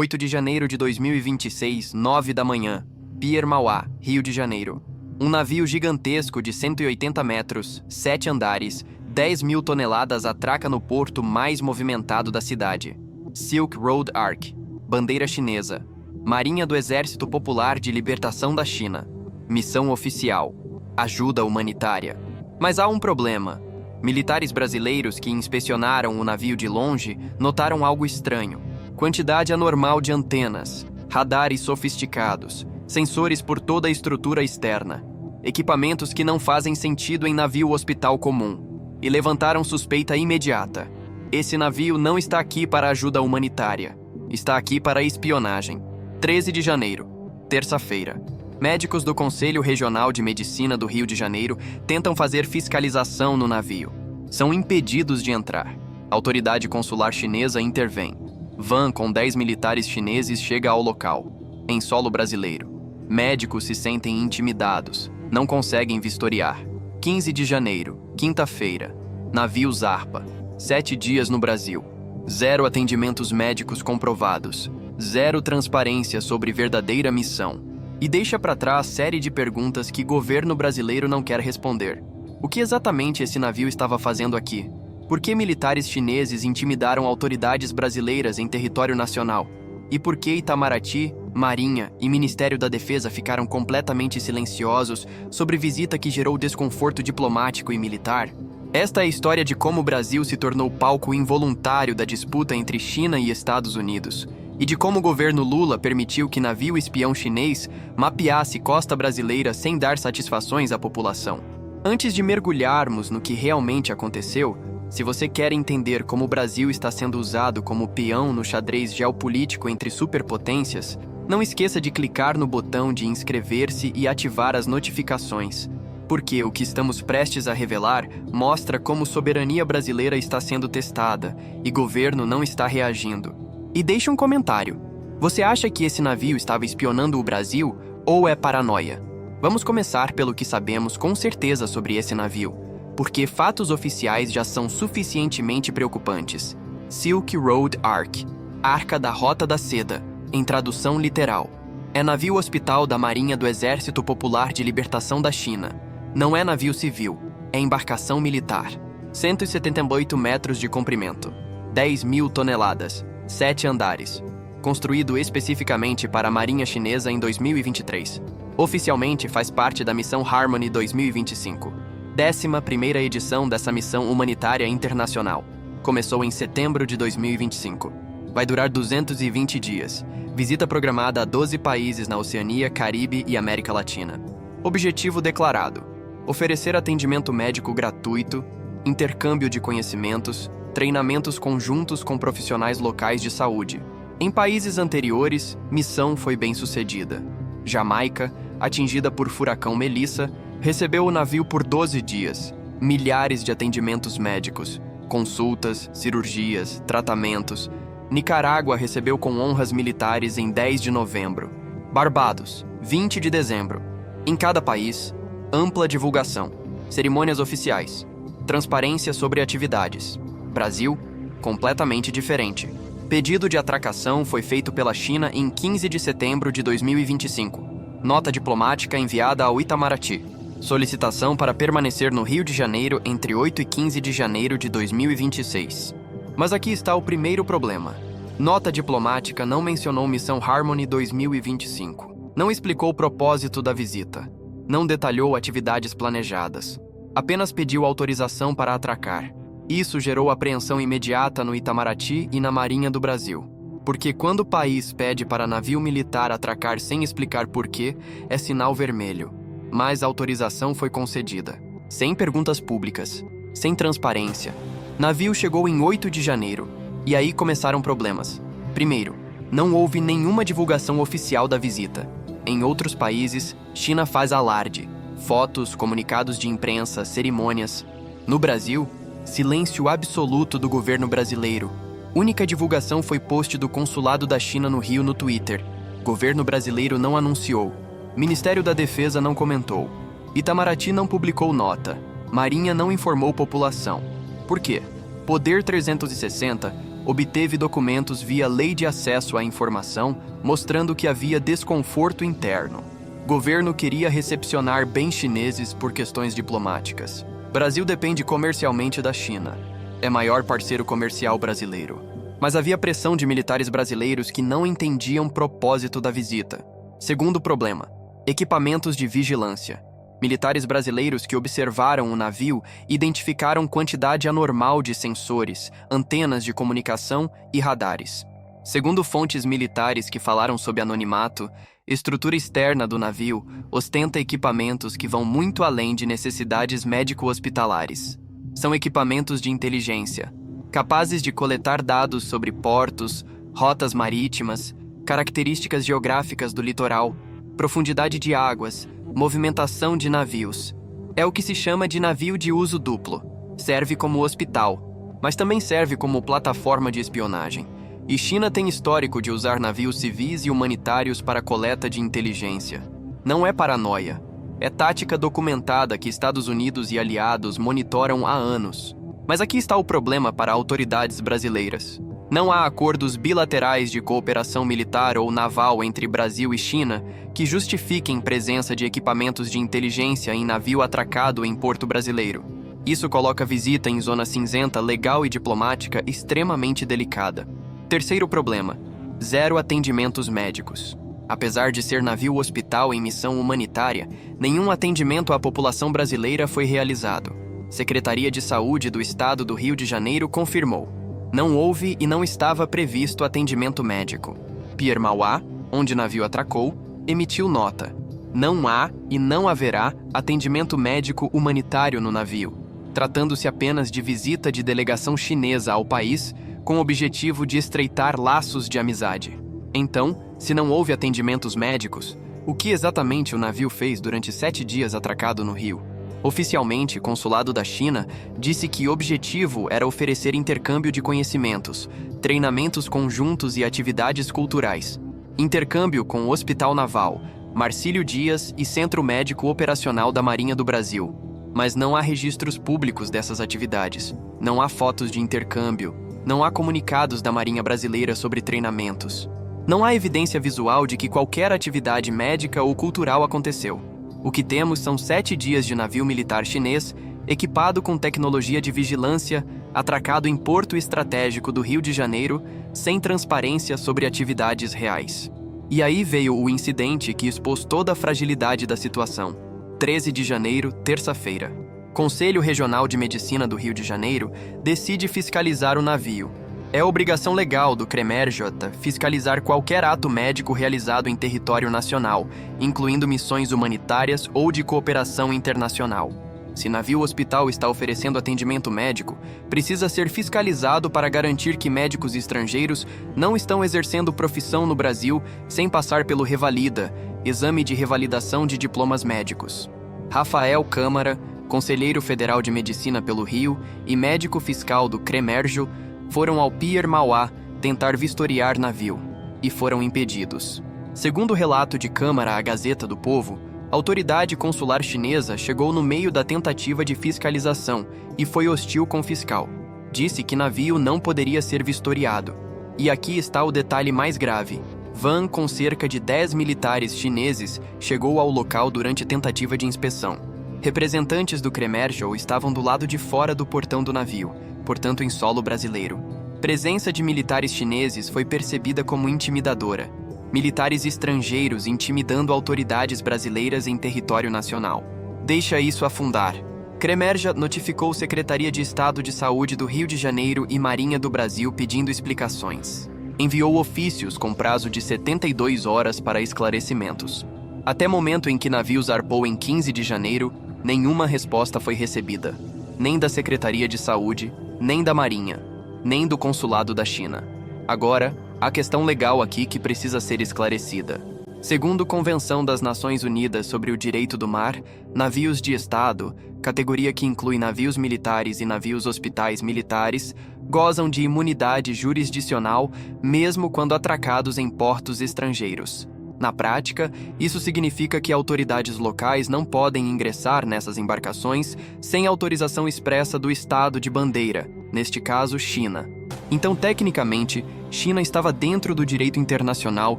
8 de janeiro de 2026, 9 da manhã. Pier Mauá, Rio de Janeiro. Um navio gigantesco de 180 metros, 7 andares, 10 mil toneladas atraca no porto mais movimentado da cidade. Silk Road Ark. Bandeira chinesa. Marinha do Exército Popular de Libertação da China. Missão oficial. Ajuda humanitária. Mas há um problema. Militares brasileiros que inspecionaram o navio de longe notaram algo estranho. Quantidade anormal de antenas, radares sofisticados, sensores por toda a estrutura externa, equipamentos que não fazem sentido em navio hospital comum, e levantaram suspeita imediata. Esse navio não está aqui para ajuda humanitária, está aqui para espionagem. 13 de janeiro, terça-feira. Médicos do Conselho Regional de Medicina do Rio de Janeiro tentam fazer fiscalização no navio. São impedidos de entrar. A autoridade consular chinesa intervém. Van com 10 militares chineses chega ao local, em solo brasileiro. Médicos se sentem intimidados, não conseguem vistoriar. 15 de janeiro, quinta-feira. Navio Zarpa. 7 dias no Brasil. 0 atendimentos médicos comprovados. 0 transparência sobre verdadeira missão. E deixa para trás série de perguntas que governo brasileiro não quer responder. O que exatamente esse navio estava fazendo aqui? Por que militares chineses intimidaram autoridades brasileiras em território nacional? E por que Itamaraty, Marinha e Ministério da Defesa ficaram completamente silenciosos sobre visita que gerou desconforto diplomático e militar? Esta é a história de como o Brasil se tornou palco involuntário da disputa entre China e Estados Unidos, e de como o governo Lula permitiu que navio espião chinês mapeasse costa brasileira sem dar satisfações à população. Antes de mergulharmos no que realmente aconteceu, se você quer entender como o Brasil está sendo usado como peão no xadrez geopolítico entre superpotências, não esqueça de clicar no botão de inscrever-se e ativar as notificações, porque o que estamos prestes a revelar mostra como soberania brasileira está sendo testada e governo não está reagindo. E deixe um comentário. Você acha que esse navio estava espionando o Brasil ou é paranoia? Vamos começar pelo que sabemos com certeza sobre esse navio, porque fatos oficiais já são suficientemente preocupantes. Silk Road Ark, Arca da Rota da Seda, em tradução literal. É navio hospital da Marinha do Exército Popular de Libertação da China. Não é navio civil, é embarcação militar. 178 metros de comprimento, 10 mil toneladas, 7 andares. Construído especificamente para a Marinha Chinesa em 2023. Oficialmente faz parte da Missão Harmony 2025. 11ª edição dessa missão humanitária internacional. Começou em setembro de 2025. Vai durar 220 dias. Visita programada a 12 países na Oceania, Caribe e América Latina. Objetivo declarado: oferecer atendimento médico gratuito, intercâmbio de conhecimentos, treinamentos conjuntos com profissionais locais de saúde. Em países anteriores, missão foi bem-sucedida. Jamaica, atingida por furacão Melissa, recebeu o navio por 12 dias, milhares de atendimentos médicos, consultas, cirurgias, tratamentos. Nicarágua recebeu com honras militares em 10 de novembro. Barbados, 20 de dezembro. Em cada país, ampla divulgação, cerimônias oficiais, transparência sobre atividades. Brasil, completamente diferente. Pedido de atracação foi feito pela China em 15 de setembro de 2025. Nota diplomática enviada ao Itamaraty. Solicitação para permanecer no Rio de Janeiro entre 8 e 15 de janeiro de 2026. Mas aqui está o primeiro problema. Nota diplomática não mencionou Missão Harmony 2025. Não explicou o propósito da visita. Não detalhou atividades planejadas. Apenas pediu autorização para atracar. Isso gerou apreensão imediata no Itamaraty e na Marinha do Brasil. Porque quando o país pede para navio militar atracar sem explicar porquê, é sinal vermelho. Mas a autorização foi concedida. Sem perguntas públicas. Sem transparência. Navio chegou em 8 de janeiro. E aí começaram problemas. Primeiro, não houve nenhuma divulgação oficial da visita. Em outros países, China faz alarde. Fotos, comunicados de imprensa, cerimônias. No Brasil, silêncio absoluto do governo brasileiro. Única divulgação foi post do consulado da China no Rio no Twitter. Governo brasileiro não anunciou. Ministério da Defesa não comentou. Itamaraty não publicou nota. Marinha não informou população. Por quê? Poder 360 obteve documentos via Lei de Acesso à Informação, mostrando que havia desconforto interno. Governo queria recepcionar bens chineses por questões diplomáticas. Brasil depende comercialmente da China. É maior parceiro comercial brasileiro. Mas havia pressão de militares brasileiros que não entendiam o propósito da visita. Segundo problema: equipamentos de vigilância. Militares brasileiros que observaram o navio identificaram quantidade anormal de sensores, antenas de comunicação e radares. Segundo fontes militares que falaram sob anonimato, estrutura externa do navio ostenta equipamentos que vão muito além de necessidades médico-hospitalares. São equipamentos de inteligência, capazes de coletar dados sobre portos, rotas marítimas, características geográficas do litoral, profundidade de águas, movimentação de navios. É o que se chama de navio de uso duplo. Serve como hospital, mas também serve como plataforma de espionagem. E China tem histórico de usar navios civis e humanitários para coleta de inteligência. Não é paranoia. É tática documentada que Estados Unidos e aliados monitoram há anos. Mas aqui está o problema para autoridades brasileiras. Não há acordos bilaterais de cooperação militar ou naval entre Brasil e China que justifiquem presença de equipamentos de inteligência em navio atracado em porto brasileiro. Isso coloca a visita em zona cinzenta legal e diplomática extremamente delicada. Terceiro problema: zero atendimentos médicos. Apesar de ser navio hospital em missão humanitária, nenhum atendimento à população brasileira foi realizado. Secretaria de Saúde do Estado do Rio de Janeiro confirmou: não houve e não estava previsto atendimento médico. Pier Mauá, onde o navio atracou, emitiu nota: não há e não haverá atendimento médico humanitário no navio, tratando-se apenas de visita de delegação chinesa ao país com o objetivo de estreitar laços de amizade. Então, se não houve atendimentos médicos, o que exatamente o navio fez durante 7 dias atracado no Rio? Oficialmente, o Consulado da China disse que o objetivo era oferecer intercâmbio de conhecimentos, treinamentos conjuntos e atividades culturais. Intercâmbio com o Hospital Naval, Marcílio Dias e Centro Médico Operacional da Marinha do Brasil. Mas não há registros públicos dessas atividades. Não há fotos de intercâmbio. Não há comunicados da Marinha Brasileira sobre treinamentos. Não há evidência visual de que qualquer atividade médica ou cultural aconteceu. O que temos são 7 dias de navio militar chinês, equipado com tecnologia de vigilância, atracado em porto estratégico do Rio de Janeiro, sem transparência sobre atividades reais. E aí veio o incidente que expôs toda a fragilidade da situação. 13 de janeiro, terça-feira. Conselho Regional de Medicina do Rio de Janeiro decide fiscalizar o navio. É obrigação legal do CREMERJ fiscalizar qualquer ato médico realizado em território nacional, incluindo missões humanitárias ou de cooperação internacional. Se navio hospital está oferecendo atendimento médico, precisa ser fiscalizado para garantir que médicos estrangeiros não estão exercendo profissão no Brasil sem passar pelo Revalida, Exame de Revalidação de Diplomas Médicos. Rafael Câmara, Conselheiro Federal de Medicina pelo Rio e médico fiscal do CREMERJ, foram ao Pier Mauá tentar vistoriar navio, e foram impedidos. Segundo o relato de Câmara à Gazeta do Povo, a autoridade consular chinesa chegou no meio da tentativa de fiscalização e foi hostil com o fiscal. Disse que navio não poderia ser vistoriado. E aqui está o detalhe mais grave. Van com cerca de 10 militares chineses chegou ao local durante tentativa de inspeção. Representantes do CREMERJ estavam do lado de fora do portão do navio, portanto em solo brasileiro. Presença de militares chineses foi percebida como intimidadora. Militares estrangeiros intimidando autoridades brasileiras em território nacional. Deixa isso afundar. CREMERJ notificou Secretaria de Estado de Saúde do Rio de Janeiro e Marinha do Brasil pedindo explicações. Enviou ofícios com prazo de 72 horas para esclarecimentos. Até momento em que navio zarpou em 15 de janeiro, nenhuma resposta foi recebida. Nem da Secretaria de Saúde, nem da Marinha, nem do Consulado da China. Agora, há questão legal aqui que precisa ser esclarecida. Segundo a Convenção das Nações Unidas sobre o Direito do Mar, navios de Estado, categoria que inclui navios militares e navios hospitais militares, gozam de imunidade jurisdicional mesmo quando atracados em portos estrangeiros. Na prática, isso significa que autoridades locais não podem ingressar nessas embarcações sem autorização expressa do estado de bandeira, neste caso, China. Então, tecnicamente, China estava dentro do direito internacional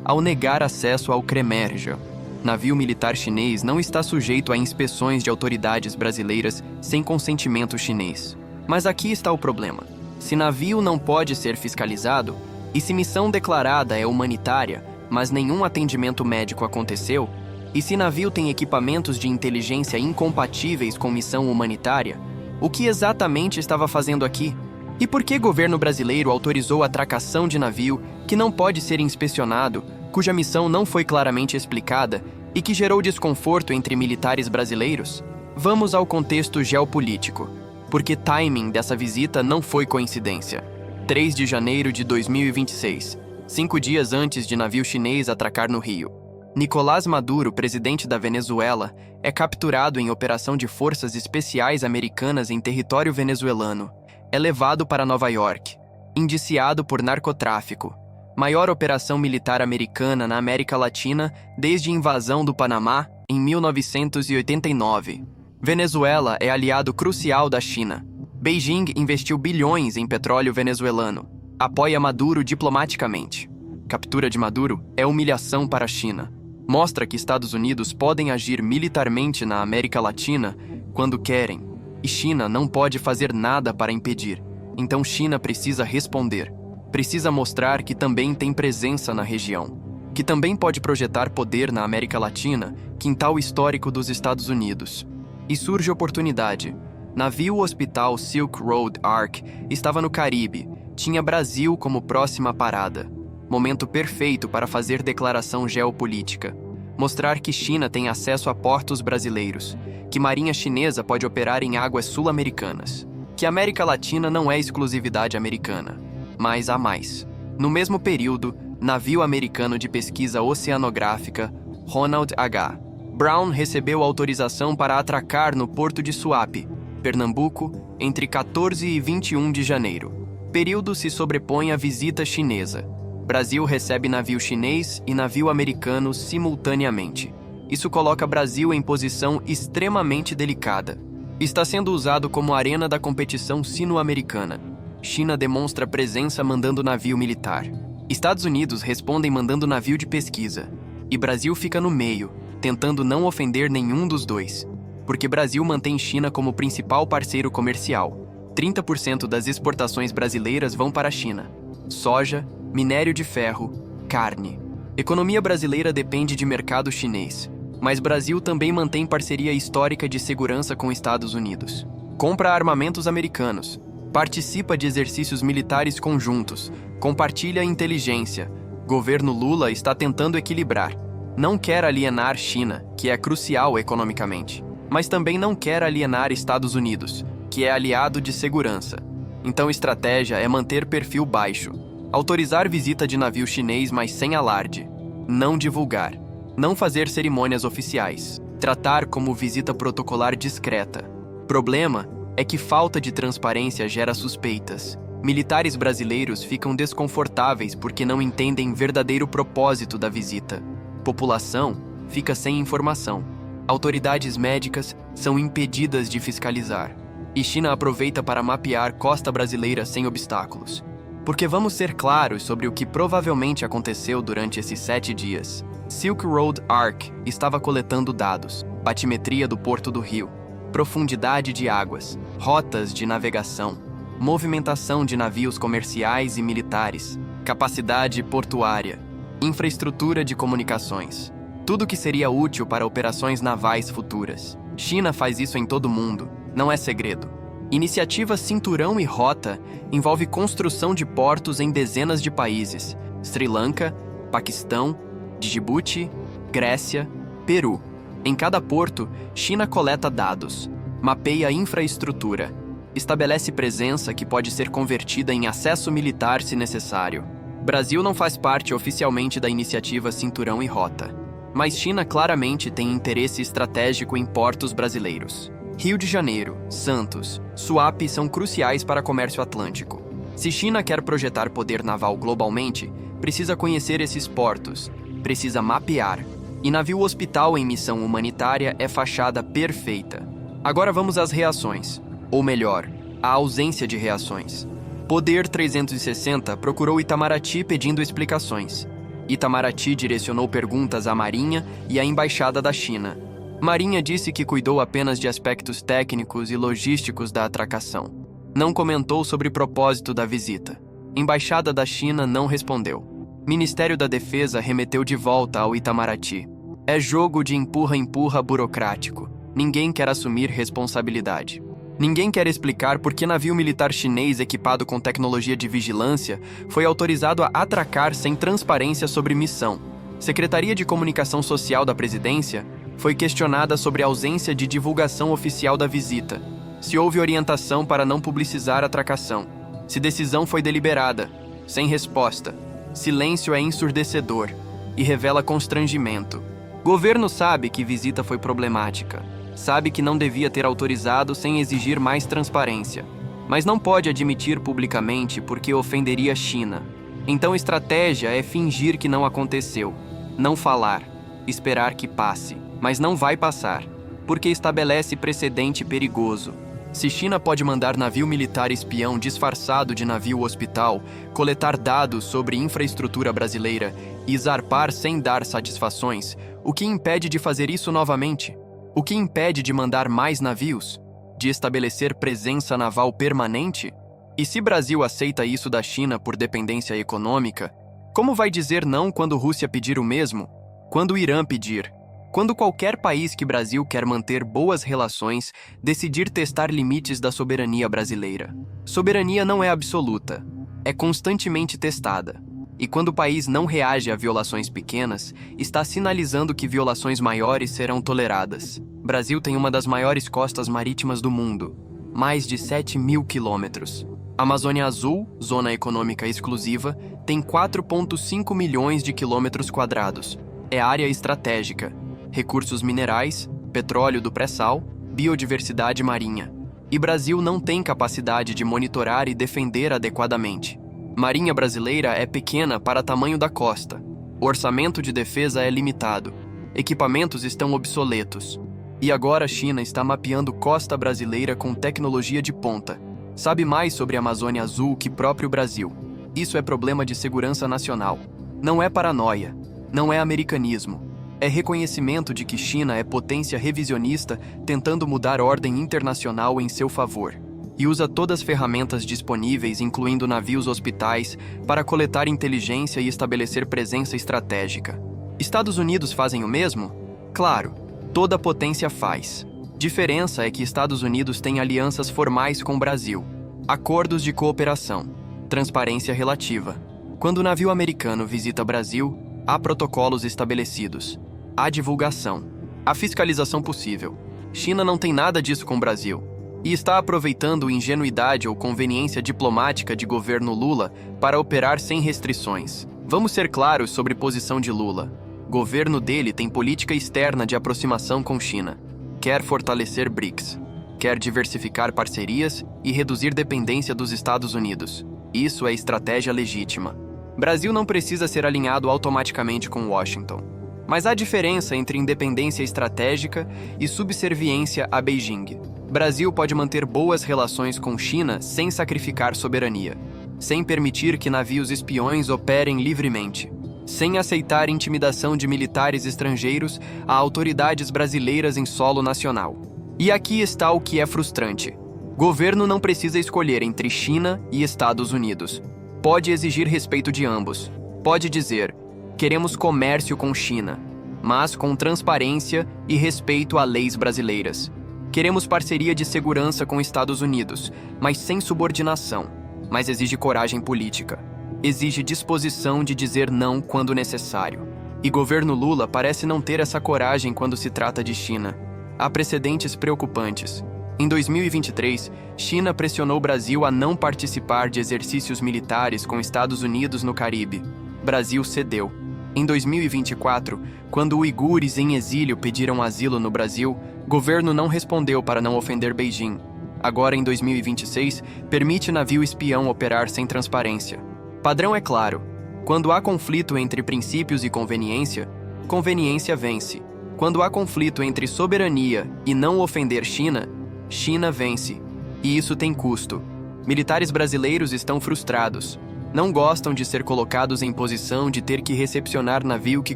ao negar acesso ao Kremerge. Navio militar chinês não está sujeito a inspeções de autoridades brasileiras sem consentimento chinês. Mas aqui está o problema. Se navio não pode ser fiscalizado, e se missão declarada é humanitária, mas nenhum atendimento médico aconteceu, e se navio tem equipamentos de inteligência incompatíveis com missão humanitária, o que exatamente estava fazendo aqui? E por que o governo brasileiro autorizou a atracação de navio que não pode ser inspecionado, cuja missão não foi claramente explicada e que gerou desconforto entre militares brasileiros? Vamos ao contexto geopolítico, porque timing dessa visita não foi coincidência. 3 de janeiro de 2026, 5 dias antes de navio chinês atracar no Rio. Nicolás Maduro, presidente da Venezuela, é capturado em operação de forças especiais americanas em território venezuelano. É levado para Nova York, indiciado por narcotráfico. Maior operação militar americana na América Latina desde a invasão do Panamá em 1989. Venezuela é aliado crucial da China. Beijing investiu bilhões em petróleo venezuelano. Apoia Maduro diplomaticamente. Captura de Maduro é humilhação para a China. Mostra que Estados Unidos podem agir militarmente na América Latina quando querem, e China não pode fazer nada para impedir. Então China precisa responder. Precisa mostrar que também tem presença na região, que também pode projetar poder na América Latina, quintal histórico dos Estados Unidos. E surge oportunidade. Navio hospital Silk Road Ark estava no Caribe, tinha Brasil como próxima parada. Momento perfeito para fazer declaração geopolítica. Mostrar que China tem acesso a portos brasileiros, que marinha chinesa pode operar em águas sul-americanas, que a América Latina não é exclusividade americana, mas há mais. No mesmo período, navio americano de pesquisa oceanográfica Ronald H. Brown recebeu autorização para atracar no porto de Suape, Pernambuco, entre 14 e 21 de janeiro. Período se sobrepõe à visita chinesa. Brasil recebe navio chinês e navio americano simultaneamente. Isso coloca Brasil em posição extremamente delicada. Está sendo usado como arena da competição sino-americana. China demonstra presença mandando navio militar. Estados Unidos respondem mandando navio de pesquisa. E Brasil fica no meio, tentando não ofender nenhum dos dois. Porque Brasil mantém China como principal parceiro comercial. 30% das exportações brasileiras vão para a China. Soja, minério de ferro, carne. Economia brasileira depende de mercado chinês. Mas Brasil também mantém parceria histórica de segurança com Estados Unidos. Compra armamentos americanos. Participa de exercícios militares conjuntos. Compartilha inteligência. Governo Lula está tentando equilibrar. Não quer alienar China, que é crucial economicamente. Mas também não quer alienar Estados Unidos, que é aliado de segurança. Então, estratégia é manter perfil baixo. Autorizar visita de navio chinês, mas sem alarde. Não divulgar. Não fazer cerimônias oficiais. Tratar como visita protocolar discreta. Problema é que falta de transparência gera suspeitas. Militares brasileiros ficam desconfortáveis porque não entendem verdadeiro propósito da visita. População fica sem informação. Autoridades médicas são impedidas de fiscalizar. E China aproveita para mapear costa brasileira sem obstáculos. Porque vamos ser claros sobre o que provavelmente aconteceu durante esses 7 dias. Silk Road Ark estava coletando dados, batimetria do Porto do Rio, profundidade de águas, rotas de navegação, movimentação de navios comerciais e militares, capacidade portuária, infraestrutura de comunicações. Tudo que seria útil para operações navais futuras. China faz isso em todo o mundo, não é segredo. Iniciativa Cinturão e Rota envolve construção de portos em dezenas de países: Sri Lanka, Paquistão, Djibouti, Grécia, Peru. Em cada porto, China coleta dados, mapeia infraestrutura, estabelece presença que pode ser convertida em acesso militar se necessário. Brasil não faz parte oficialmente da iniciativa Cinturão e Rota, mas China claramente tem interesse estratégico em portos brasileiros. Rio de Janeiro, Santos, Suape são cruciais para comércio atlântico. Se China quer projetar poder naval globalmente, precisa conhecer esses portos, precisa mapear. E navio hospital em missão humanitária é fachada perfeita. Agora vamos às reações. Ou melhor, a ausência de reações. Poder 360 procurou Itamaraty pedindo explicações. Itamaraty direcionou perguntas à Marinha e à Embaixada da China. Marinha disse que cuidou apenas de aspectos técnicos e logísticos da atracação. Não comentou sobre o propósito da visita. Embaixada da China não respondeu. Ministério da Defesa remeteu de volta ao Itamaraty. É jogo de empurra-empurra burocrático. Ninguém quer assumir responsabilidade. Ninguém quer explicar por que navio militar chinês equipado com tecnologia de vigilância foi autorizado a atracar sem transparência sobre missão. Secretaria de Comunicação Social da Presidência foi questionada sobre a ausência de divulgação oficial da visita. Se houve orientação para não publicizar a atracação. Se decisão foi deliberada. Sem resposta. Silêncio é ensurdecedor e revela constrangimento. Governo sabe que visita foi problemática. Sabe que não devia ter autorizado sem exigir mais transparência, mas não pode admitir publicamente porque ofenderia a China. Então estratégia é fingir que não aconteceu, não falar, esperar que passe, mas não vai passar, porque estabelece precedente perigoso. Se China pode mandar navio militar espião disfarçado de navio hospital, coletar dados sobre infraestrutura brasileira e zarpar sem dar satisfações, o que impede de fazer isso novamente? O que impede de mandar mais navios? De estabelecer presença naval permanente? E se Brasil aceita isso da China por dependência econômica, como vai dizer não quando Rússia pedir o mesmo? Quando o Irã pedir? Quando qualquer país que Brasil quer manter boas relações decidir testar limites da soberania brasileira? Soberania não é absoluta, é constantemente testada. E quando o país não reage a violações pequenas, está sinalizando que violações maiores serão toleradas. Brasil tem uma das maiores costas marítimas do mundo, mais de 7.000 quilômetros. Amazônia Azul, zona econômica exclusiva, tem 4,5 milhões de quilômetros quadrados. É área estratégica. Recursos minerais, petróleo do pré-sal, biodiversidade marinha. E Brasil não tem capacidade de monitorar e defender adequadamente. Marinha brasileira é pequena para tamanho da costa. O orçamento de defesa é limitado. Equipamentos estão obsoletos. E agora a China está mapeando costa brasileira com tecnologia de ponta. Sabe mais sobre a Amazônia Azul que próprio Brasil. Isso é problema de segurança nacional. Não é paranoia. Não é americanismo. É reconhecimento de que China é potência revisionista tentando mudar ordem internacional em seu favor. E usa todas as ferramentas disponíveis, incluindo navios hospitais, para coletar inteligência e estabelecer presença estratégica. Estados Unidos fazem o mesmo? Claro, toda potência faz. Diferença é que Estados Unidos tem alianças formais com o Brasil, acordos de cooperação, transparência relativa. Quando o navio americano visita Brasil, há protocolos estabelecidos, há divulgação, há fiscalização possível. China não tem nada disso com o Brasil. E está aproveitando ingenuidade ou conveniência diplomática de governo Lula para operar sem restrições. Vamos ser claros sobre posição de Lula. Governo dele tem política externa de aproximação com China. Quer fortalecer BRICS. Quer diversificar parcerias e reduzir dependência dos Estados Unidos. Isso é estratégia legítima. Brasil não precisa ser alinhado automaticamente com Washington. Mas há diferença entre independência estratégica e subserviência a Beijing. Brasil pode manter boas relações com China sem sacrificar soberania, sem permitir que navios espiões operem livremente, sem aceitar intimidação de militares estrangeiros a autoridades brasileiras em solo nacional. E aqui está o que é frustrante. Governo não precisa escolher entre China e Estados Unidos. Pode exigir respeito de ambos. Pode dizer, queremos comércio com China, mas com transparência e respeito a leis brasileiras. Queremos parceria de segurança com Estados Unidos, mas sem subordinação. Mas exige coragem política. Exige disposição de dizer não quando necessário. E governo Lula parece não ter essa coragem quando se trata de China. Há precedentes preocupantes. Em 2023, China pressionou o Brasil a não participar de exercícios militares com Estados Unidos no Caribe. Brasil cedeu. Em 2024, quando uigures em exílio pediram asilo no Brasil, governo não respondeu para não ofender Beijing. Agora, em 2026, permite navio espião operar sem transparência. Padrão é claro. Quando há conflito entre princípios e conveniência, conveniência vence. Quando há conflito entre soberania e não ofender China, China vence. E isso tem custo. Militares brasileiros estão frustrados. Não gostam de ser colocados em posição de ter que recepcionar navio que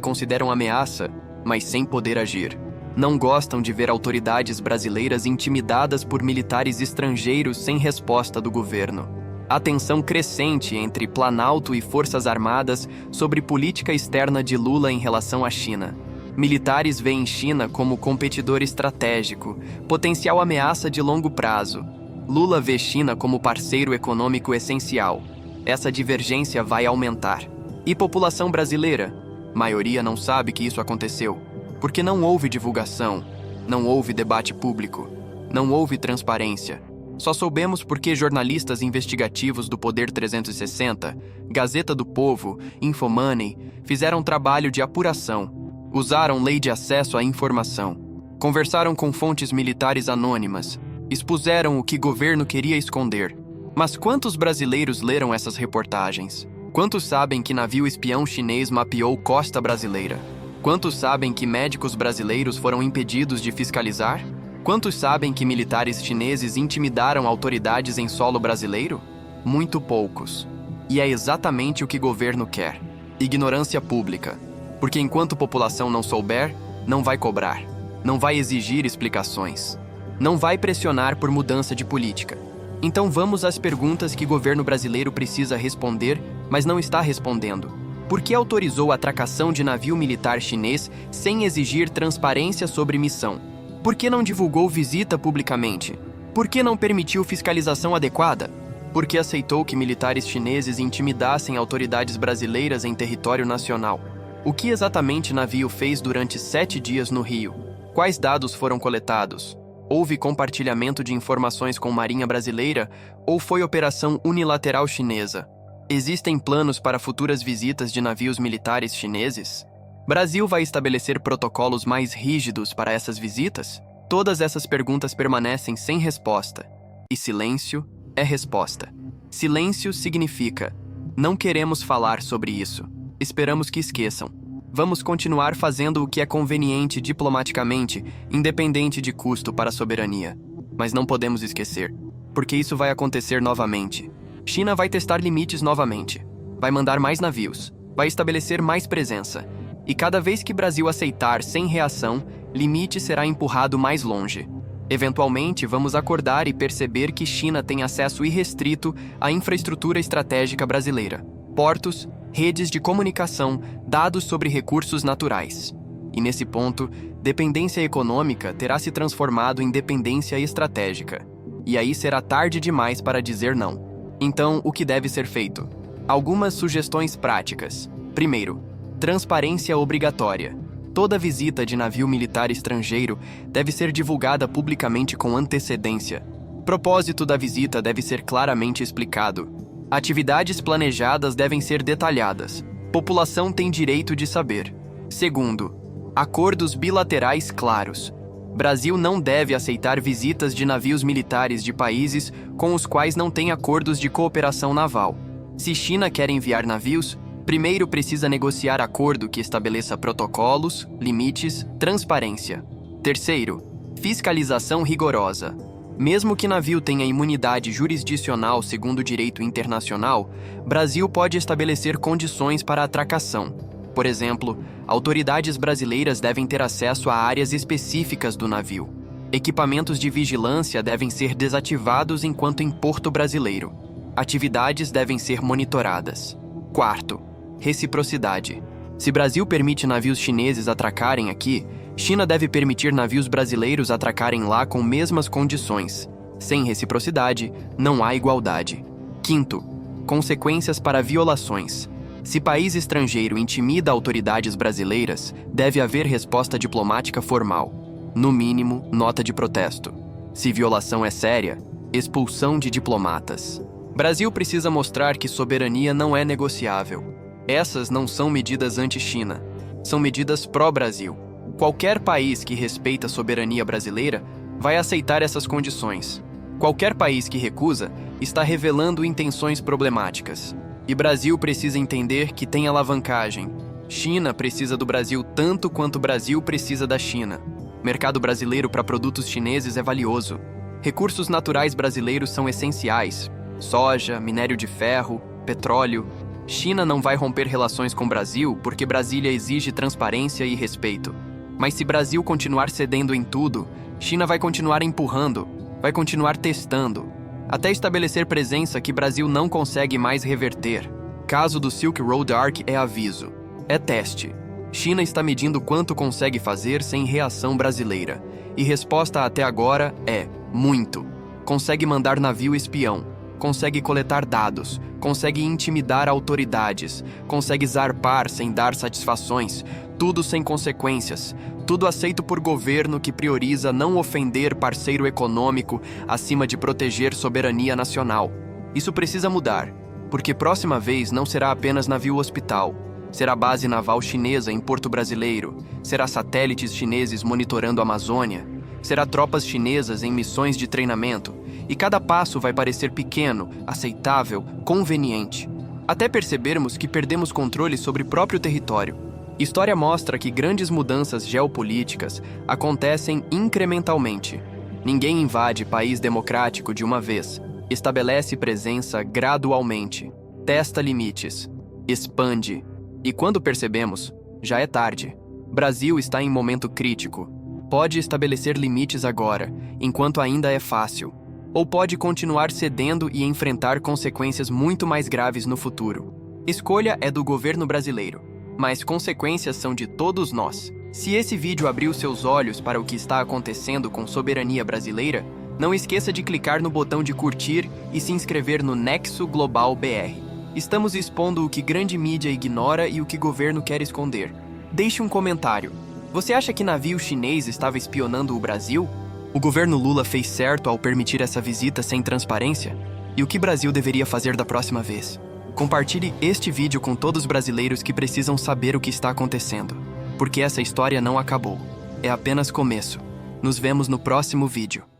consideram ameaça, mas sem poder agir. Não gostam de ver autoridades brasileiras intimidadas por militares estrangeiros sem resposta do governo. Há tensão crescente entre Planalto e Forças Armadas sobre política externa de Lula em relação à China. Militares veem China como competidor estratégico, potencial ameaça de longo prazo. Lula vê China como parceiro econômico essencial. Essa divergência vai aumentar. E população brasileira? Maioria não sabe que isso aconteceu, porque não houve divulgação, não houve debate público, não houve transparência. Só soubemos porque jornalistas investigativos do Poder 360, Gazeta do Povo, Infomoney, fizeram um trabalho de apuração, usaram lei de acesso à informação, conversaram com fontes militares anônimas, expuseram o que o governo queria esconder. Mas quantos brasileiros leram essas reportagens? Quantos sabem que navio espião chinês mapeou costa brasileira? Quantos sabem que médicos brasileiros foram impedidos de fiscalizar? Quantos sabem que militares chineses intimidaram autoridades em solo brasileiro? Muito poucos. E é exatamente o que o governo quer: ignorância pública. Porque enquanto a população não souber, não vai cobrar, não vai exigir explicações, não vai pressionar por mudança de política. Então vamos às perguntas que o governo brasileiro precisa responder, mas não está respondendo. Por que autorizou a atracação de navio militar chinês sem exigir transparência sobre missão? Por que não divulgou visita publicamente? Por que não permitiu fiscalização adequada? Por que aceitou que militares chineses intimidassem autoridades brasileiras em território nacional? O que exatamente o navio fez durante 7 dias no Rio? Quais dados foram coletados? Houve compartilhamento de informações com Marinha Brasileira ou foi operação unilateral chinesa? Existem planos para futuras visitas de navios militares chineses? Brasil vai estabelecer protocolos mais rígidos para essas visitas? Todas essas perguntas permanecem sem resposta. E silêncio é resposta. Silêncio significa: não queremos falar sobre isso. Esperamos que esqueçam. Vamos continuar fazendo o que é conveniente diplomaticamente, independente de custo para a soberania. Mas não podemos esquecer, porque isso vai acontecer novamente. China vai testar limites novamente. Vai mandar mais navios. Vai estabelecer mais presença. E cada vez que Brasil aceitar sem reação, limite será empurrado mais longe. Eventualmente, vamos acordar e perceber que China tem acesso irrestrito à infraestrutura estratégica brasileira. Portos, redes de comunicação, dados sobre recursos naturais. E nesse ponto, dependência econômica terá se transformado em dependência estratégica. E aí será tarde demais para dizer não. Então, o que deve ser feito? Algumas sugestões práticas. Primeiro, transparência obrigatória. Toda visita de navio militar estrangeiro deve ser divulgada publicamente com antecedência. Propósito da visita deve ser claramente explicado. Atividades planejadas devem ser detalhadas. População tem direito de saber. Segundo, acordos bilaterais claros. Brasil não deve aceitar visitas de navios militares de países com os quais não tem acordos de cooperação naval. Se China quer enviar navios, primeiro precisa negociar acordo que estabeleça protocolos, limites, transparência. Terceiro, fiscalização rigorosa. Mesmo que navio tenha imunidade jurisdicional segundo o direito internacional, Brasil pode estabelecer condições para a atracação. Por exemplo, autoridades brasileiras devem ter acesso a áreas específicas do navio. Equipamentos de vigilância devem ser desativados enquanto em porto brasileiro. Atividades devem ser monitoradas. Quarto, reciprocidade. Se Brasil permite navios chineses atracarem aqui, China deve permitir navios brasileiros atracarem lá com mesmas condições. Sem reciprocidade, não há igualdade. Quinto, consequências para violações. Se país estrangeiro intimida autoridades brasileiras, deve haver resposta diplomática formal. No mínimo, nota de protesto. Se violação é séria, expulsão de diplomatas. Brasil precisa mostrar que soberania não é negociável. Essas não são medidas anti-China, são medidas pró-Brasil. Qualquer país que respeita a soberania brasileira vai aceitar essas condições. Qualquer país que recusa está revelando intenções problemáticas. E Brasil precisa entender que tem alavancagem. China precisa do Brasil tanto quanto o Brasil precisa da China. Mercado brasileiro para produtos chineses é valioso. Recursos naturais brasileiros são essenciais. Soja, minério de ferro, petróleo. China não vai romper relações com o Brasil porque Brasília exige transparência e respeito. Mas se Brasil continuar cedendo em tudo, China vai continuar empurrando, vai continuar testando, até estabelecer presença que Brasil não consegue mais reverter. Caso do Silk Road Arc é aviso, é teste. China está medindo quanto consegue fazer sem reação brasileira. E resposta até agora é muito. Consegue mandar navio espião, consegue coletar dados, consegue intimidar autoridades, consegue zarpar sem dar satisfações, tudo sem consequências, tudo aceito por governo que prioriza não ofender parceiro econômico acima de proteger soberania nacional. Isso precisa mudar, porque próxima vez não será apenas navio hospital, será base naval chinesa em Porto Brasileiro, será satélites chineses monitorando a Amazônia, será tropas chinesas em missões de treinamento, e cada passo vai parecer pequeno, aceitável, conveniente, até percebermos que perdemos controle sobre próprio território. História mostra que grandes mudanças geopolíticas acontecem incrementalmente. Ninguém invade país democrático de uma vez, estabelece presença gradualmente, testa limites, expande, e quando percebemos, já é tarde. Brasil está em momento crítico. Pode estabelecer limites agora, enquanto ainda é fácil. Ou pode continuar cedendo e enfrentar consequências muito mais graves no futuro. Escolha é do governo brasileiro, mas consequências são de todos nós. Se esse vídeo abriu seus olhos para o que está acontecendo com soberania brasileira, não esqueça de clicar no botão de curtir e se inscrever no Nexo Global BR. Estamos expondo o que grande mídia ignora e o que governo quer esconder. Deixe um comentário. Você acha que navio chinês estava espionando o Brasil? O governo Lula fez certo ao permitir essa visita sem transparência? E o que o Brasil deveria fazer da próxima vez? Compartilhe este vídeo com todos os brasileiros que precisam saber o que está acontecendo, porque essa história não acabou. É apenas começo. Nos vemos no próximo vídeo.